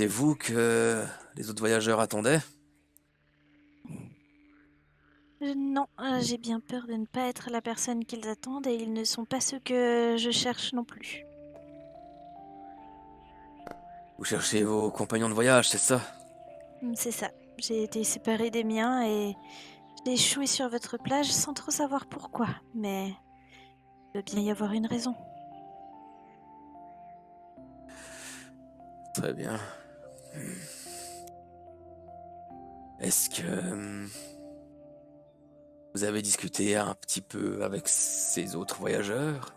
C'était vous que les autres voyageurs attendaient? Non, j'ai bien peur de ne pas être la personne qu'ils attendent et ils ne sont pas ceux que je cherche non plus. Vous cherchez vos compagnons de voyage, c'est ça? C'est ça. J'ai été séparée des miens et j'ai échoué sur votre plage sans trop savoir pourquoi, mais il doit bien y avoir une raison. Très bien. Est-ce que vous avez discuté un petit peu avec ces autres voyageurs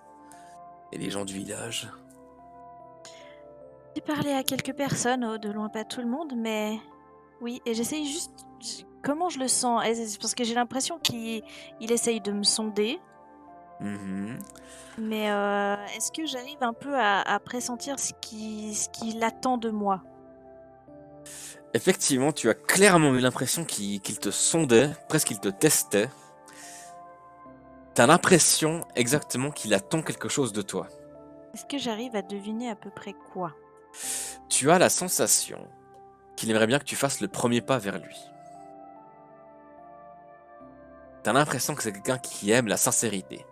et les gens du village? J'ai parlé à quelques personnes, de loin pas tout le monde, mais oui, et j'essaye juste comment je le sens? Parce que j'ai l'impression qu'il essaye de me sonder, Mhm. mais est-ce que j'arrive un peu à pressentir ce qu'il attend de moi? Effectivement, tu as clairement eu l'impression qu'il te sondait, presque qu'il te testait. T'as l'impression exactement qu'il attend quelque chose de toi. Est-ce que j'arrive à deviner à peu près quoi? Tu as la sensation qu'il aimerait bien que tu fasses le premier pas vers lui. T'as l'impression que c'est quelqu'un qui aime la sincérité.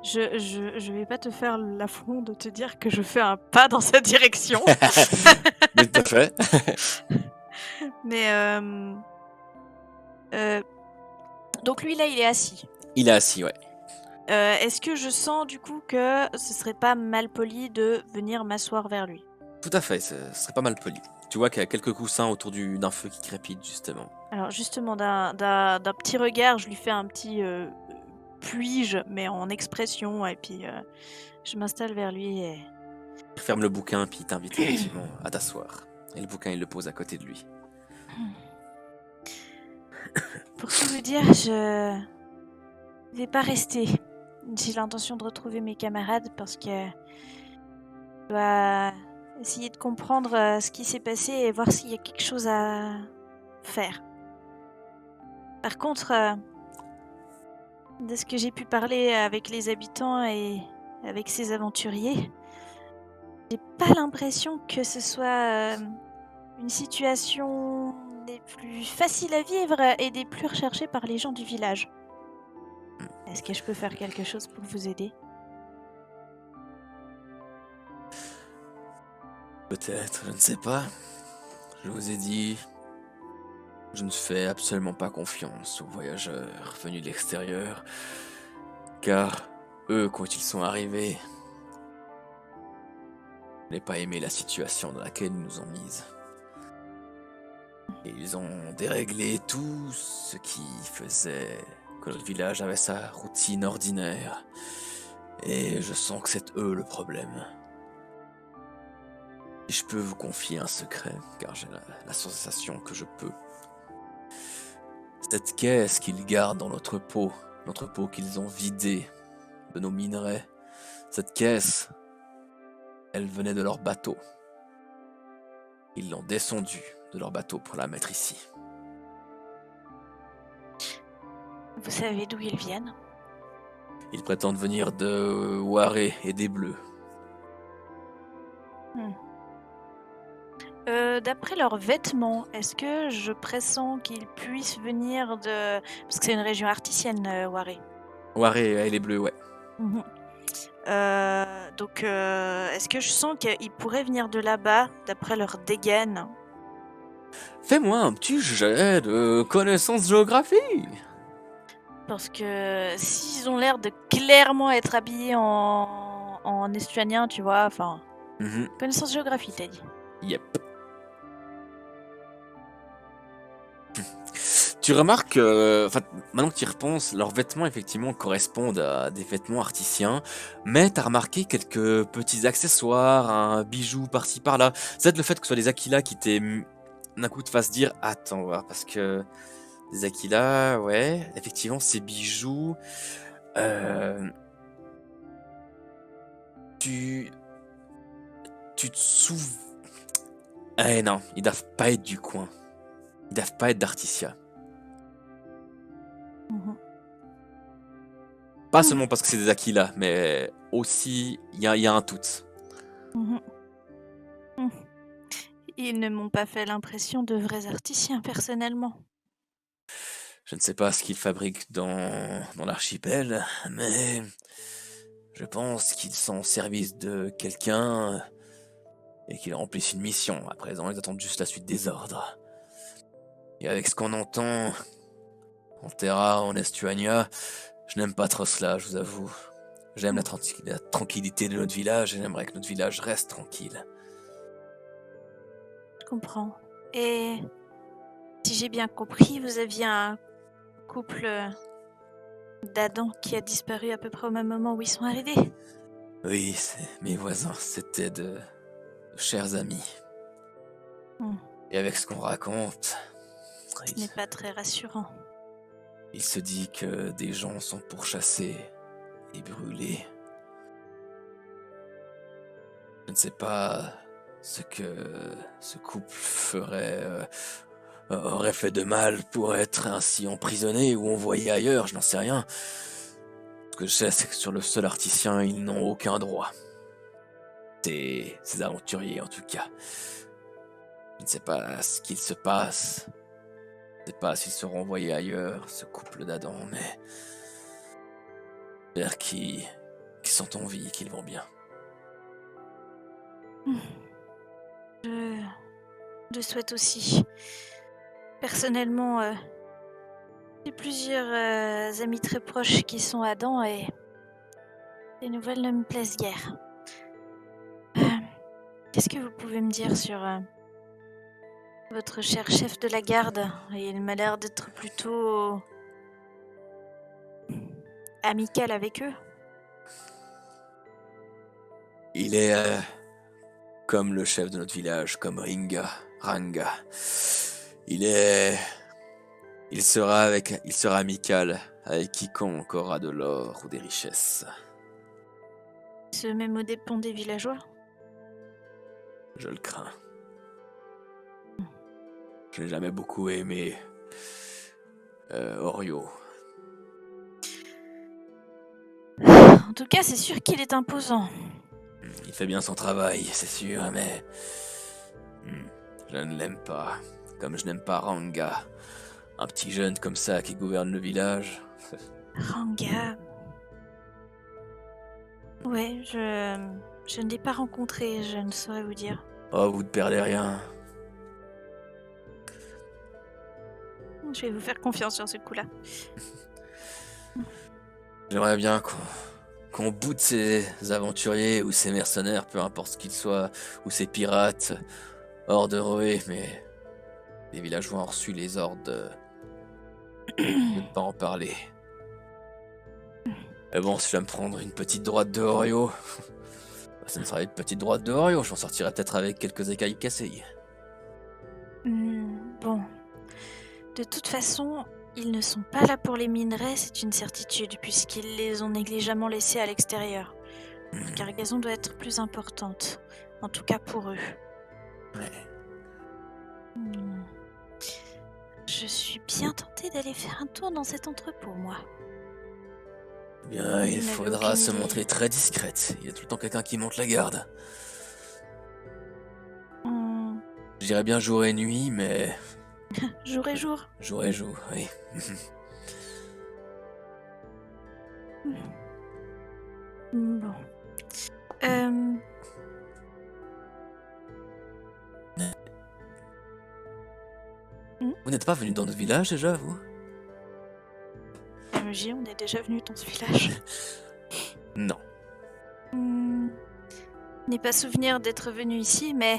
Je vais pas te faire l'affront de te dire que je fais un pas dans cette direction, Mais tout à fait. mais donc lui là, il est assis. Il est assis, ouais. Est-ce que je sens du coup que ce serait pas malpoli de venir m'asseoir vers lui? Tout à fait, ce serait pas mal poli. Tu vois qu'il y a quelques coussins autour d'un feu qui crépite, justement. Alors justement d'un petit regard, je lui fais un petit, puis-je, mais en expression et puis, je m'installe vers lui et Il ferme le bouquin, puis il t'invite effectivement à t'asseoir. Et le bouquin, il le pose à côté de lui. pour tout vous dire, je vais pas rester. J'ai l'intention de retrouver mes camarades parce que je dois essayer de comprendre, ce qui s'est passé et voir s'il y a quelque chose à faire. Par contre, de ce que j'ai pu parler avec les habitants et avec ces aventuriers, j'ai pas l'impression que ce soit, une situation des plus faciles à vivre et des plus recherchées par les gens du village. Est-ce que je peux faire quelque chose pour vous aider? Peut-être, je ne sais pas. Je vous ai dit, je ne fais absolument pas confiance aux voyageurs venus de l'extérieur, car eux, quand ils sont arrivés, n'ont pas aimé la situation dans laquelle ils nous ont mises. Et ils ont déréglé tout ce qui faisait que notre village avait sa routine ordinaire. Et je sens que c'est eux le problème. Et je peux vous confier un secret, car j'ai la sensation que je peux. Cette caisse qu'ils gardent dans notre pot qu'ils ont vidée de nos minerais, cette caisse, elle venait de leur bateau. Ils l'ont descendue de leur bateau pour la mettre ici. Vous savez d'où ils viennent? Ils prétendent venir de Waré et des Bleus. Mmh. D'après leurs vêtements, est-ce que je pressens qu'ils puissent venir de parce que c'est une région artisienne, Waré. Waré et les Bleus, ouais. Mmh. Donc est-ce que je sens qu'ils pourraient venir de là-bas, d'après leur dégaine? Fais-moi un petit jet de connaissance géographie. Parce que s'ils ont l'air de clairement être habillés en estuanien, tu vois? Enfin, Mhm. connaissance géographie, tu dit? Yep. Tu remarques, enfin, maintenant que tu y repenses, leurs vêtements effectivement correspondent à des vêtements artisiens, mais t'as remarqué quelques petits accessoires, un bijou par-ci par-là. C'est peut-être le fait que ce soit des Aquila qui t'ait d'un coup te fasse dire attends, voir, parce que des Aquila, ouais, effectivement, ces bijoux, euh, tu, tu te souviens. Eh non, ils doivent pas être du coin. Ils doivent pas être d'Articia. Mmh. Pas Mmh. seulement parce que c'est des Aquila, mais aussi, il y a un tout. Mmh. Mmh. Ils ne m'ont pas fait l'impression de vrais artisans, personnellement. Je ne sais pas ce qu'ils fabriquent dans l'archipel, mais je pense qu'ils sont au service de quelqu'un et qu'ils remplissent une mission. À présent, ils attendent juste la suite des ordres. Et avec ce qu'on entend en Terra, en Estuania, je n'aime pas trop cela, je vous avoue. J'aime la tranquillité de notre village et j'aimerais que notre village reste tranquille. Je comprends. Et si j'ai bien compris, vous aviez un couple d'Adam qui a disparu à peu près au même moment où ils sont arrivés. Oui, c'est mes voisins, c'était de chers amis. Hmm. Et avec ce qu'on raconte, Ce n'est pas très rassurant. il se dit que des gens sont pourchassés et brûlés. Je ne sais pas ce que ce couple aurait fait de mal pour être ainsi emprisonné ou envoyé ailleurs, je n'en sais rien. Ce que je sais, c'est que sur le sol artisan, ils n'ont aucun droit. Ces aventuriers, en tout cas. Je ne sais pas ce qu'il se passe. Je ne sais pas s'ils seront envoyés ailleurs, ce couple d'Adam, mais j'espère qu'ils sont en vie, qu'ils vont bien. Je souhaite aussi. Personnellement, j'ai plusieurs amis très proches qui sont Adam et les nouvelles ne me plaisent guère. Qu'est-ce que vous pouvez me dire sur votre cher chef de la garde? Il m'a l'air d'être plutôt amical avec eux. Il est comme le chef de notre village, comme Ranga. Il sera amical avec quiconque aura de l'or ou des richesses. Il se met aux dépens des villageois. Je le crains. Je n'ai jamais beaucoup aimé Orio. En tout cas, c'est sûr qu'il est imposant. Il fait bien son travail, c'est sûr, mais je ne l'aime pas. Comme je n'aime pas Ranga. Un petit jeune comme ça qui gouverne le village. Ranga. Ouais, je ne l'ai pas rencontré, je ne saurais vous dire. Oh, vous ne perdez rien. Je vais vous faire confiance sur ce coup-là. J'aimerais bien qu'on boude ces aventuriers ou ces mercenaires, peu importe ce qu'ils soient, ou ces pirates, hors de Roé, mais les villageois ont reçu les ordres de ne pas en parler. Mais bon, si je vais me prendre une petite droite de Orio, ça ne sera une petite droite de Orio, j'en sortirai peut-être avec quelques écailles cassées. Bon. De toute façon, ils ne sont pas là pour les minerais, c'est une certitude, puisqu'ils les ont négligemment laissés à l'extérieur. La cargaison doit être plus importante, en tout cas pour eux. Ouais. Je suis bien tentée d'aller faire un tour dans cet entrepôt, moi. Bien, il Vous n'avez faudra aucune se idée. montrer très discrète. Il y a tout le temps quelqu'un qui monte la garde. Hmm, Je dirais bien jour et nuit, mais Jour et jour. jour et jour, oui. Bon. Vous n'êtes pas venu dans notre village déjà, vous? MJ, on est déjà venu dans ce village. Non. Je n'ai pas souvenir d'être venu ici, mais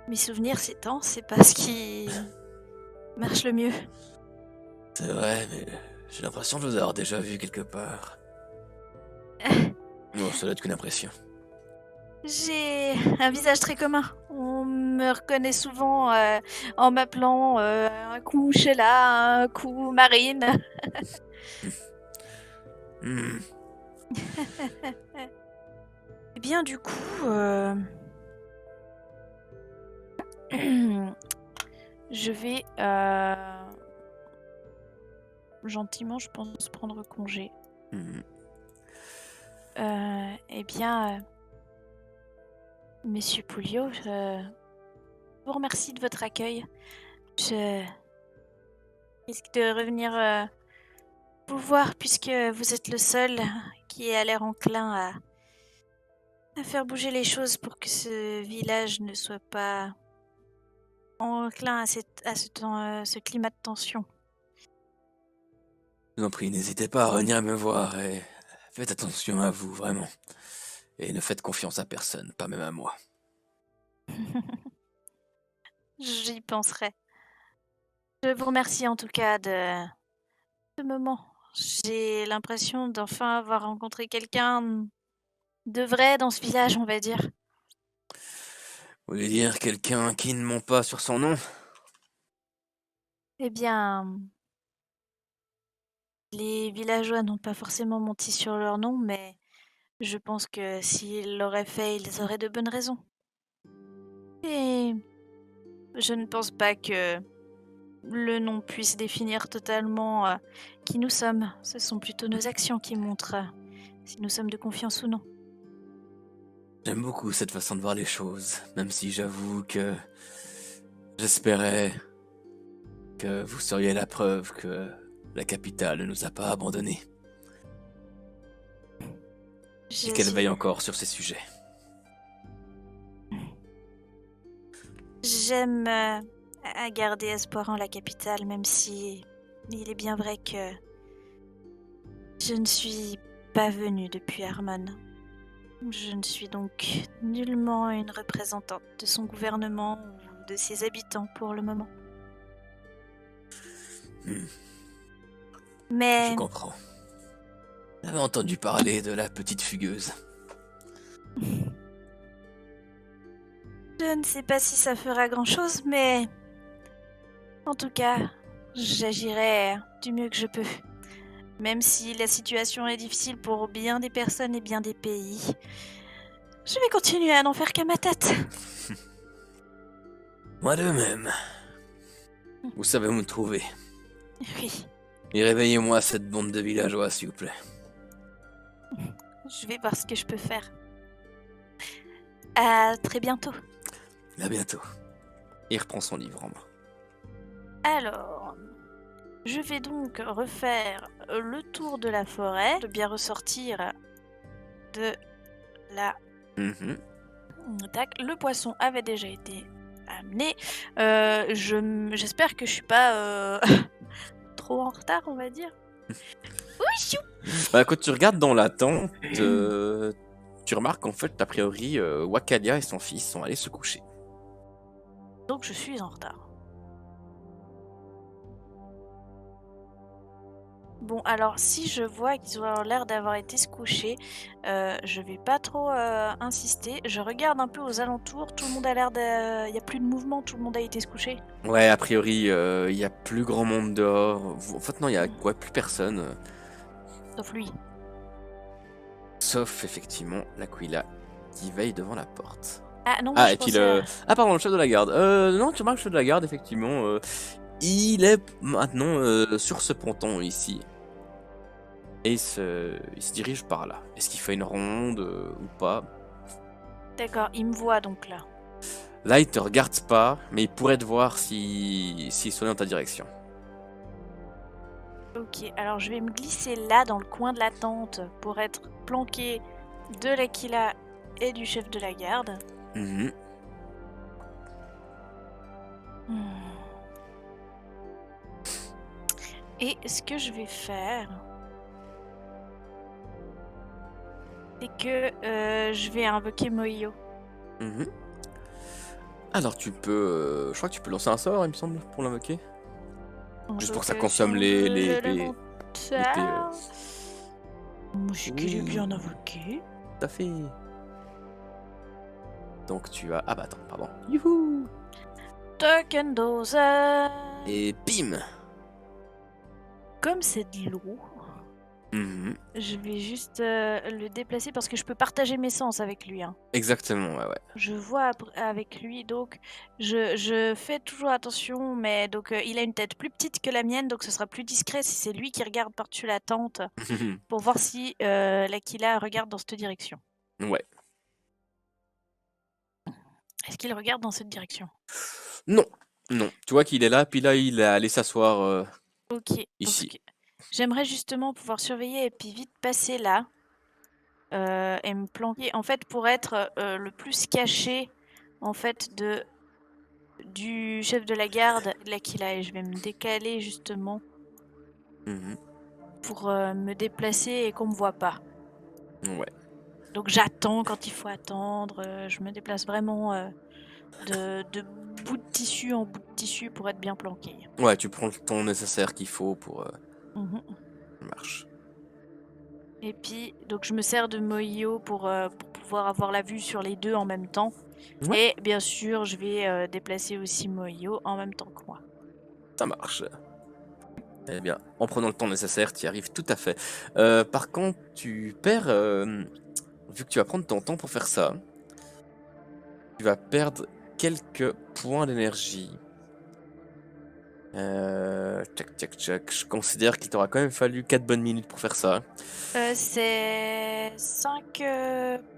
mes souvenirs s'étendent, c'est pas ce qui marche le mieux. C'est vrai, mais j'ai l'impression de vous avoir déjà vu quelque part. Bon, ça doit être qu'une impression. J'ai un visage très commun. On me reconnaît souvent en m'appelant un coup Sheila, un coup Marine. Hmm. Eh bien, du coup, je vais gentiment, je pense, prendre congé. Hmm. Eh bien, Monsieur Pouliot, vous remercie de votre accueil. Je risque de revenir vous voir puisque vous êtes le seul qui a l'air enclin à faire bouger les choses pour que ce village ne soit pas enclin à ce climat de tension. Je vous en prie, n'hésitez pas à venir me voir et faites attention à vous, vraiment. Et ne faites confiance à personne, pas même à moi. J'y penserai. Je vous remercie en tout cas de ce moment. J'ai l'impression d'enfin avoir rencontré quelqu'un de vrai dans ce village, on va dire. Vous voulez dire quelqu'un qui ne ment pas sur son nom? Eh bien, les villageois n'ont pas forcément menti sur leur nom, mais je pense que s'ils l'auraient fait, ils auraient de bonnes raisons. Et je ne pense pas que le nom puisse définir totalement qui nous sommes. Ce sont plutôt nos actions qui montrent si nous sommes de confiance ou non. J'aime beaucoup cette façon de voir les choses, même si j'avoue que j'espérais que vous seriez la preuve que la capitale ne nous a pas abandonnés et Je qu'elle veille suis... encore sur ces sujets. J'aime à garder espoir en la capitale, même si il est bien vrai que je ne suis pas venue depuis Harmon. Je ne suis donc nullement une représentante de son gouvernement ou de ses habitants pour le moment. Je Mais comprends. J'avais entendu parler de la petite fugueuse. je ne sais pas si ça fera grand-chose, mais en tout cas, j'agirai du mieux que je peux. Même si la situation est difficile pour bien des personnes et bien des pays, je vais continuer à n'en faire qu'à ma tête. Moi de même. Vous savez où me trouver. Oui, Et réveillez-moi cette bande de villageois, s'il vous plaît. je vais voir ce que je peux faire. À très bientôt. À bientôt. Il reprend son livre en main. Alors, je vais donc refaire le tour de la forêt, de bien ressortir de la... Mhm. Tac, le poisson avait déjà été amené. J'espère que je suis pas trop en retard, on va dire. Bah, quand tu regardes dans la tente, tu remarques qu'en fait, a priori, Wakalia et son fils sont allés se coucher. Donc je suis en retard. Bon, alors si je vois qu'ils ont l'air d'avoir été se coucher, je vais pas trop insister. Je regarde un peu aux alentours, tout le monde a l'air de... Il n'y a plus de mouvement, tout le monde a été se coucher. Ouais, a priori, il y a plus grand monde dehors. En fait, non, il y a ouais, plus personne. Sauf lui. Sauf, effectivement, l'Aquila qui veille devant la porte. Ah non, moi Ah, je et puis pensais à... Ah, pardon, le chef de la garde. Non, tu remarques le chef de la garde, effectivement. Il est maintenant sur ce ponton ici. Et il se dirige par là. Est-ce qu'il fait une ronde ou pas? D'accord, il me voit donc là. Là, il te regarde pas, mais il pourrait te voir s'il se tourne dans ta direction. Ok, alors je vais me glisser là dans le coin de la tente pour être planqué de l'Aquila et du chef de la garde. Mhm. Hmm. Et ce que je vais faire, c'est que je vais invoquer Moio. Mhm. Alors, tu peux. Je crois que tu peux lancer un sort, il me semble, pour l'invoquer. Juste pour que ça consomme les épées. Moi, je suis bien invoqué. Tout à fait. Donc, tu as. Ah, bah attends, pardon. Youhou! Token dozer. Et bim! Comme c'est de l'eau, Mhm. je vais juste le déplacer parce que je peux partager mes sens avec lui. Hein. Exactement, ouais, ouais. Je vois avec lui, donc je fais toujours attention, mais donc il a une tête plus petite que la mienne, donc ce sera plus discret si c'est lui qui regarde par-dessus la tente pour voir si l'Aquila regarde dans cette direction. Ouais. Est-ce qu'il regarde dans cette direction? Non, non. Tu vois qu'il est là, puis là, il est allé s'asseoir Ok, ici. donc j'aimerais justement pouvoir surveiller et puis vite passer là et me planquer. En fait, pour être le plus caché en fait du chef de la garde là qu'il a, et je vais me décaler justement Mhm. pour me déplacer et qu'on me voit pas. Ouais. Donc j'attends quand il faut attendre. Je me déplace vraiment de bout de tissu en bout de tissu pour être bien planqué. Ouais, tu prends le temps nécessaire qu'il faut pour Mhm. marche. Et puis, donc je me sers de Moyo pour pouvoir avoir la vue sur les deux en même temps. Ouais, Et bien sûr, je vais déplacer aussi Moyo en même temps que moi. ça marche. Eh bien, en prenant le temps nécessaire, tu y arrives tout à fait. Par contre, tu perds, vu que tu vas prendre ton temps pour faire ça, tu vas perdre quelques points d'énergie. Tchac, tchac, tchac. Je considère qu'il t'aura quand même fallu 4 bonnes minutes pour faire ça. C'est 5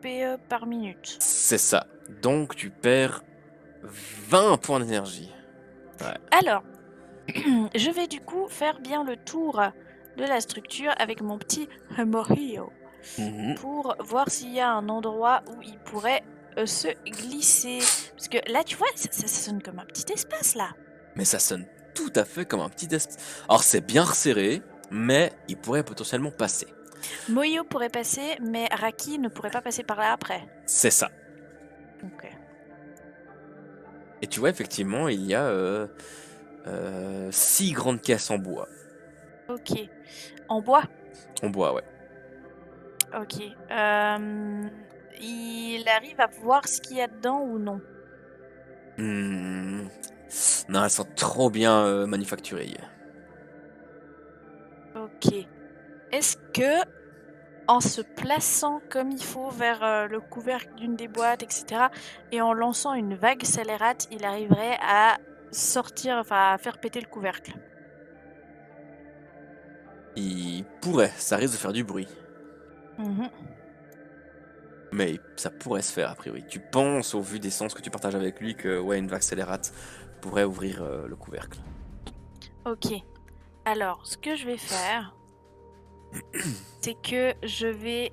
PE par minute. C'est ça. Donc, tu perds 20 points d'énergie. Ouais. Alors, je vais du coup faire bien le tour de la structure avec mon petit Moyo Mhm. pour voir s'il y a un endroit où il pourrait se glisser. Parce que là, tu vois, ça sonne comme un petit espace là. Mais ça sonne tout à fait comme un petit test. Alors, c'est bien resserré, mais il pourrait potentiellement passer. Moyo pourrait passer, mais Raki ne pourrait pas passer par là après. C'est ça. Ok. Et tu vois, effectivement, il y a 6 grandes caisses en bois. Ok. En bois. En bois, ouais. Ok. Il arrive à voir ce qu'il y a dedans ou non? Hmm. Non, elles sont trop bien manufacturées. Ok. Est-ce que, en se plaçant comme il faut vers le couvercle d'une des boîtes, etc., et en lançant une vague scélérate, il arriverait à sortir, enfin à faire péter le couvercle? Il pourrait, ça risque de faire du bruit. Mhm. Mais ça pourrait se faire, a priori. Tu penses, au vu des sens que tu partages avec lui, que ouais, une vague scélérate pourrait ouvrir le couvercle. Ok. Alors, ce que je vais faire, c'est que je vais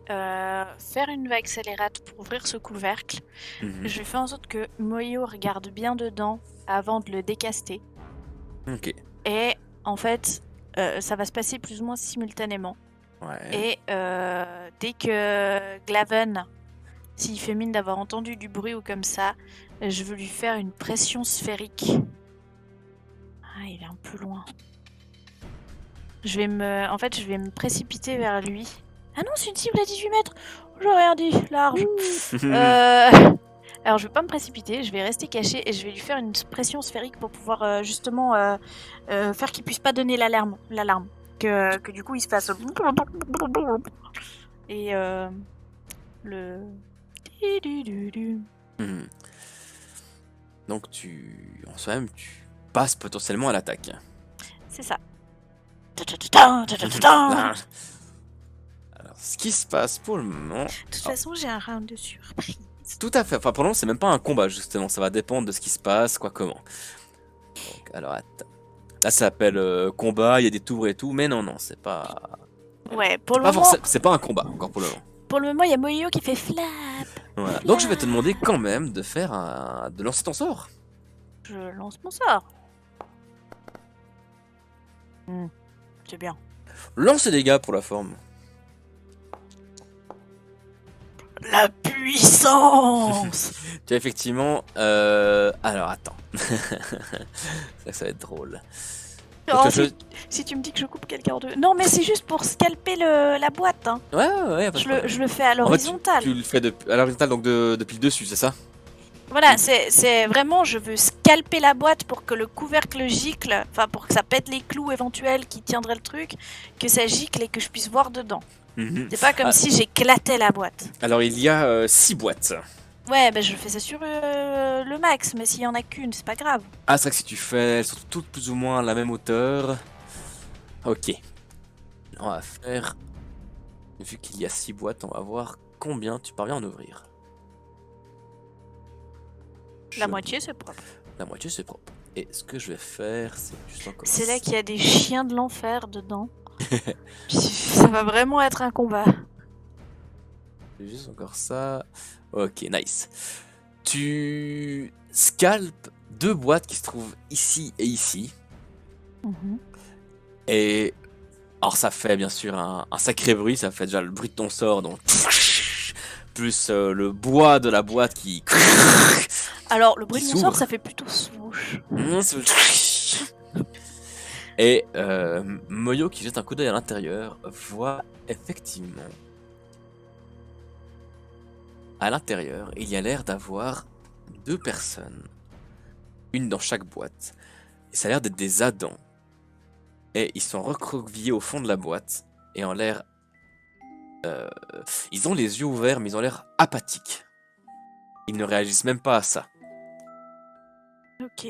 faire une vague scélérate pour ouvrir ce couvercle. Mhm. Je fais en sorte que Moyo regarde bien dedans avant de le décaster. Ok. Et en fait, ça va se passer plus ou moins simultanément. Ouais. Et dès que Glaven, s'il fait mine d'avoir entendu du bruit ou comme ça, je veux lui faire une pression sphérique. Ah, il est un peu loin. En fait, je vais me précipiter vers lui. Ah non, c'est une cible à 18 mètres. J'ai rien dit, large. Alors, je vais pas me précipiter, je vais rester caché et je vais lui faire une pression sphérique pour pouvoir justement faire qu'il puisse pas donner l'alarme. Que du coup, il se fasse et le Mhm. Donc en soi-même, tu passes potentiellement à l'attaque. c'est ça. Là. Alors, ce qui se passe pour le moment. De toute Ah, façon, j'ai un round de surprise. tout à fait. Enfin, pour le moment, c'est même pas un combat, justement. Ça va dépendre de ce qui se passe, quoi, comment. Donc, alors, attends. Là, ça s'appelle combat, il y a des tours et tout, mais non, non, c'est pas. Ouais, C'est pas forcément. C'est pas un combat, encore pour le moment. pour le moment, il y a Moyo qui fait flap. Voilà. Donc, je vais te demander quand même de faire de lancer ton sort. Je lance mon sort. C'est bien. Lance des dégâts pour la forme. La puissance. Tu as effectivement. Alors, attends. Ça va être drôle. Donc, Oh, si tu me dis que je coupe quelqu'un en deux. Non, mais c'est juste pour scalper la boîte. Hein. Ouais, ouais, ouais, pas de problème. Je le fais à En fait, l'horizontale. tu le fais à l'horizontale, donc depuis le dessus, c'est ça? Voilà, c'est vraiment, je veux scalper la boîte pour que le couvercle gicle, enfin pour que ça pète les clous éventuels qui tiendraient le truc, que ça gicle et que je puisse voir dedans. Mhm. C'est pas comme Ah, si j'éclatais la boîte. alors, il y a 6 boîtes. Ouais, ben je fais ça sur le max, mais s'il y en a qu'une, c'est pas grave. Ah, c'est vrai que si tu fais, elles sont toutes plus ou moins à la même hauteur. Ok. On va faire. Vu qu'il y a 6 boîtes, on va voir combien tu parviens à en ouvrir. La moitié, c'est propre. La moitié, c'est propre. Et ce que je vais faire, c'est juste encore C'est là ça. qu'il y a des chiens de l'enfer dedans. Ça va vraiment être un combat. C'est juste encore ça. Ok, nice. Tu scalpes 2 boîtes qui se trouvent ici et ici. Mhm. Et alors ça fait bien sûr un sacré bruit, ça fait déjà le bruit de ton sort, donc plus le bois de la boîte qui Alors, le bruit Qui de mon sort, s'ouvre. ça fait plutôt swoosh. Et Moyo qui jette un coup d'œil à l'intérieur voit effectivement à l'intérieur il y a l'air d'avoir 2 personnes, une dans chaque boîte. Et ça a l'air d'être des Adams. Et ils sont recroquevillés au fond de la boîte et en l'air ils ont les yeux ouverts mais ils ont l'air apathiques. Ils ne réagissent même pas à ça. Ok.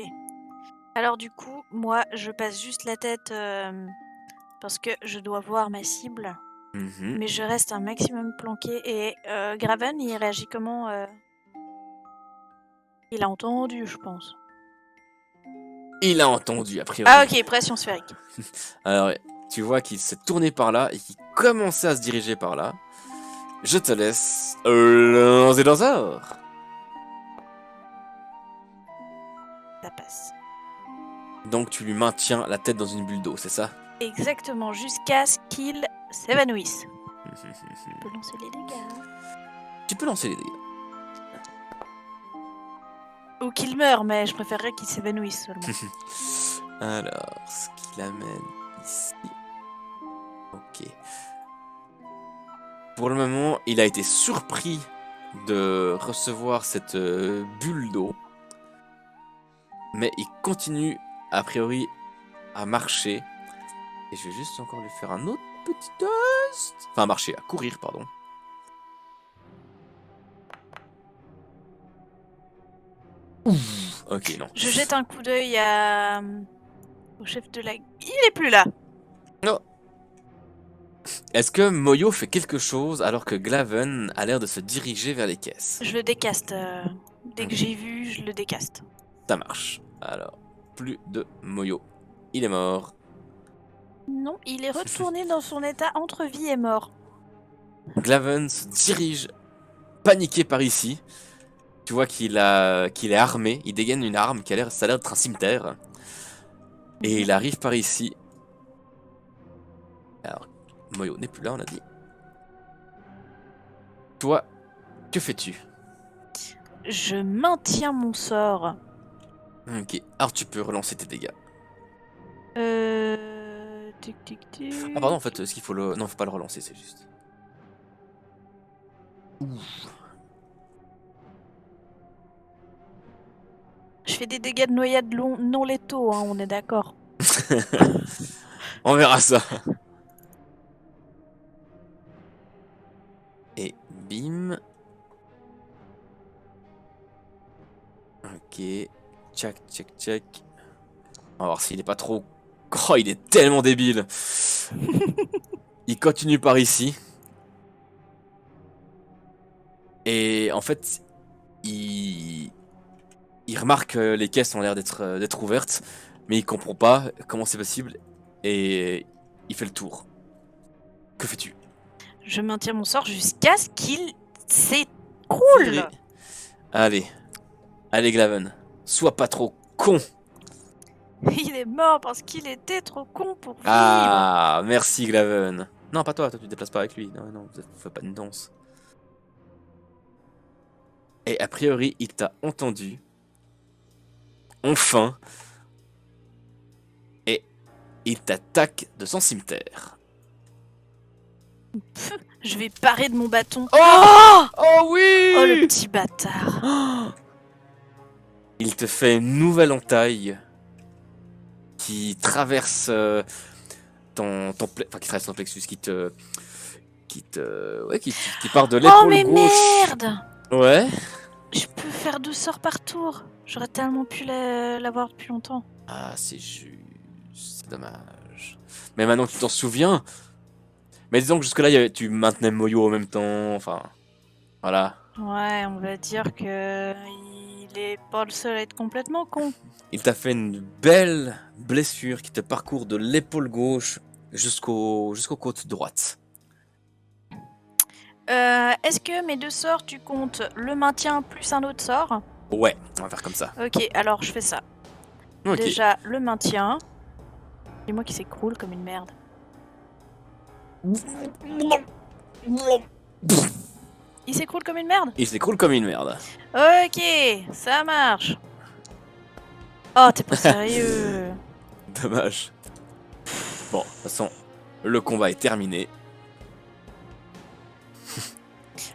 Alors du coup, moi, je passe juste la tête parce que je dois voir ma cible. Mhm. Mais je reste un maximum planqué. Et Graven, il réagit comment Il a entendu, je pense. Il a entendu a priori. Ah ok, pression sphérique. Alors tu vois qu'il s'est tourné par là et qu'il commençait à se diriger par là. Je te laisse lancer dans sort. Ça passe. Donc tu lui maintiens la tête dans une bulle d'eau, c'est ça? Exactement, jusqu'à ce qu'il s'évanouisse. Je peux lancer les dégâts. Tu peux lancer les dégâts. Ou qu'il meure, mais je préférerais qu'il s'évanouisse seulement. Alors, ce qu'il amène ici. Ok. Pour le moment, il a été surpris de recevoir cette bulle d'eau. Mais il continue, a priori, à marcher. Et je vais juste encore lui faire un autre petit test. Enfin, à marcher, à courir, pardon. Ouf. Ok, non. Je jette un coup d'œil au chef de la... Il est plus là. Non. Est-ce que Moyo fait quelque chose alors que Glaven a l'air de se diriger vers les caisses? Je le décaste. Dès que j'ai vu, je le décaste. Ça marche. Alors, plus de Moyo. Il est mort. Non, il est retourné dans son état entre vie et mort. Glaven se dirige, paniqué par ici. Tu vois qu'il est armé. Il dégaine une arme qui a l'air, ça a l'air d'être un cimetière. Et il arrive par ici. Alors, Moyo n'est plus là, on a dit. Toi, que fais-tu? Je maintiens mon sort. Ok, alors tu peux relancer tes dégâts. Tic tic tic. Ah pardon, en fait, est-ce qu'il faut le... Non, faut pas le relancer, c'est juste. Je fais des dégâts de noyade non létaux, hein, on est d'accord. On verra ça. Et bim. Ok. Tchac, tchac, tchac. On va voir s'il est pas trop... Oh, il est tellement débile. Il continue par ici. Et en fait, il remarque que les caisses ont l'air d'être ouvertes, mais il comprend pas comment c'est possible. Et il fait le tour. Que fais-tu? Je maintiens mon sort jusqu'à ce qu'il s'écroule. Allez. Allez, Glaven. Sois pas trop con. Il est mort parce qu'il était trop con pour vivre. Ah, merci, Glaven. Non, pas toi, toi tu te déplaces pas avec lui. Non, non, vous faites pas une danse. Et a priori, il t'a entendu. Enfin. Et il t'attaque de son cimetière. Je vais parer de mon bâton. Oh, oh oui. Oh le petit bâtard. Oh. Il te fait une nouvelle entaille qui traverse enfin, qui traverse ton plexus, qui part de Oh l'épaule mais gauche. merde. Ouais. Je peux faire 2 sorts par tour. J'aurais tellement pu l'avoir depuis longtemps. Ah, c'est juste, c'est dommage. Mais maintenant que tu t'en souviens. Mais disons que jusque-là, tu maintenais Moyo en même temps. Enfin, voilà. Ouais, on va dire que il est pas le seul à être complètement con. Il t'a fait une belle blessure qui te parcourt de l'épaule gauche jusqu'aux côtes droites. Est-ce que mes 2 sorts, tu comptes le maintien plus un autre sort? Ouais, on va faire comme ça. Ok, alors je fais ça. Ok. Déjà, le maintien. Dis-moi qui s'écroule comme une merde. Il s'écroule comme une merde? Il s'écroule comme une merde. Ok, ça marche. Oh, t'es pas sérieux. Dommage. Bon, de toute façon, le combat est terminé.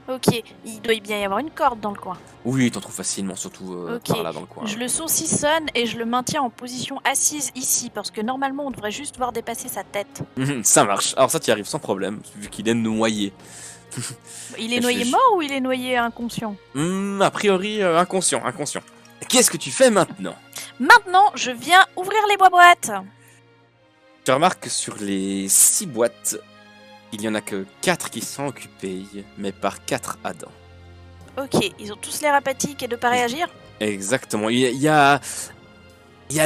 Ok, il doit bien y avoir une corde dans le coin. Oui, t'en trouves facilement, surtout Ok, par là dans le coin. je le saucissonne et je le maintiens en position assise ici, parce que normalement on devrait juste voir dépasser sa tête. Ça marche. Alors ça, tu y arrives sans problème, vu qu'il est noyé. Il est noyé mort ou il est noyé inconscient? A priori, inconscient. Qu'est-ce que tu fais maintenant? Maintenant, je viens ouvrir les boîtes. Tu remarques que sur les 6 boîtes, il y en a que 4 qui sont occupées, mais par 4 Adam. Ok, ils ont tous l'air apathiques et de pas réagir? Exactement. Il y a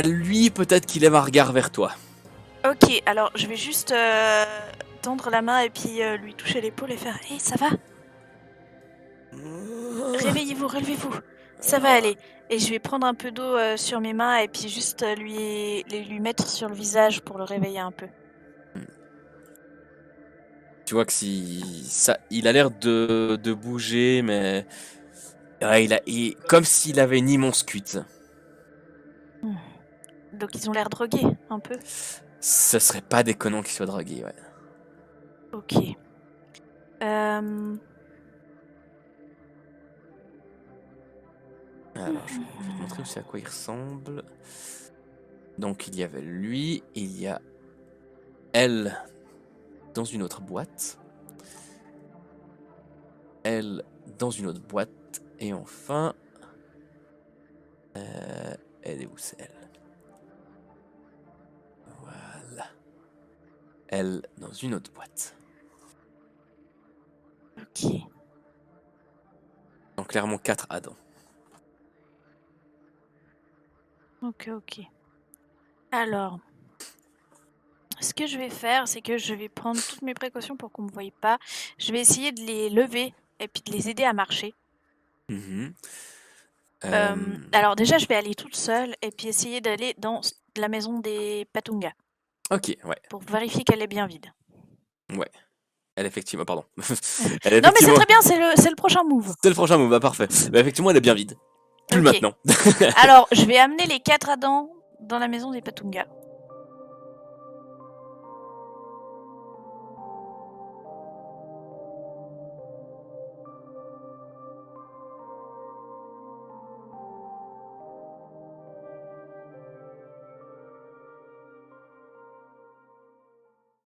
lui peut-être qui lève un regard vers toi. Ok, alors je vais juste tendre la main et puis lui toucher l'épaule et faire « Hé, ça va? Réveillez-vous, relevez-vous, ça va aller. » Et je vais prendre un peu d'eau sur mes mains et puis juste lui mettre sur le visage pour le réveiller un peu. Tu vois que il a l'air de bouger, mais ouais, comme s'il avait une immense cuite. Donc ils ont l'air drogués, un peu. Ce serait pas déconnant qu'il soit drogué, ouais. Ok. Alors, je vais te montrer aussi à quoi il ressemble. Donc, il y avait lui, il y a elle dans une autre boîte. Elle dans une autre boîte. Et enfin... elle est où, c'est elle? Voilà. Elle dans une autre boîte. Ok. Donc, clairement 4 Adam. Ok. Alors, ce que je vais faire, c'est que je vais prendre toutes mes précautions pour qu'on me voie pas. Je vais essayer de les lever et puis de les aider à marcher. Mhm. Alors déjà, je vais aller toute seule et puis essayer d'aller dans la maison des Patunga Ok, ouais. pour vérifier qu'elle est bien vide. Ouais. Elle, effectivement, pardon. Non, mais c'est très bien, c'est le prochain move. C'est le prochain move, bah parfait. Bah, effectivement, elle est bien vide. Plus Ok. maintenant. Alors, je vais amener les 4 Adams dans la maison des Patunga.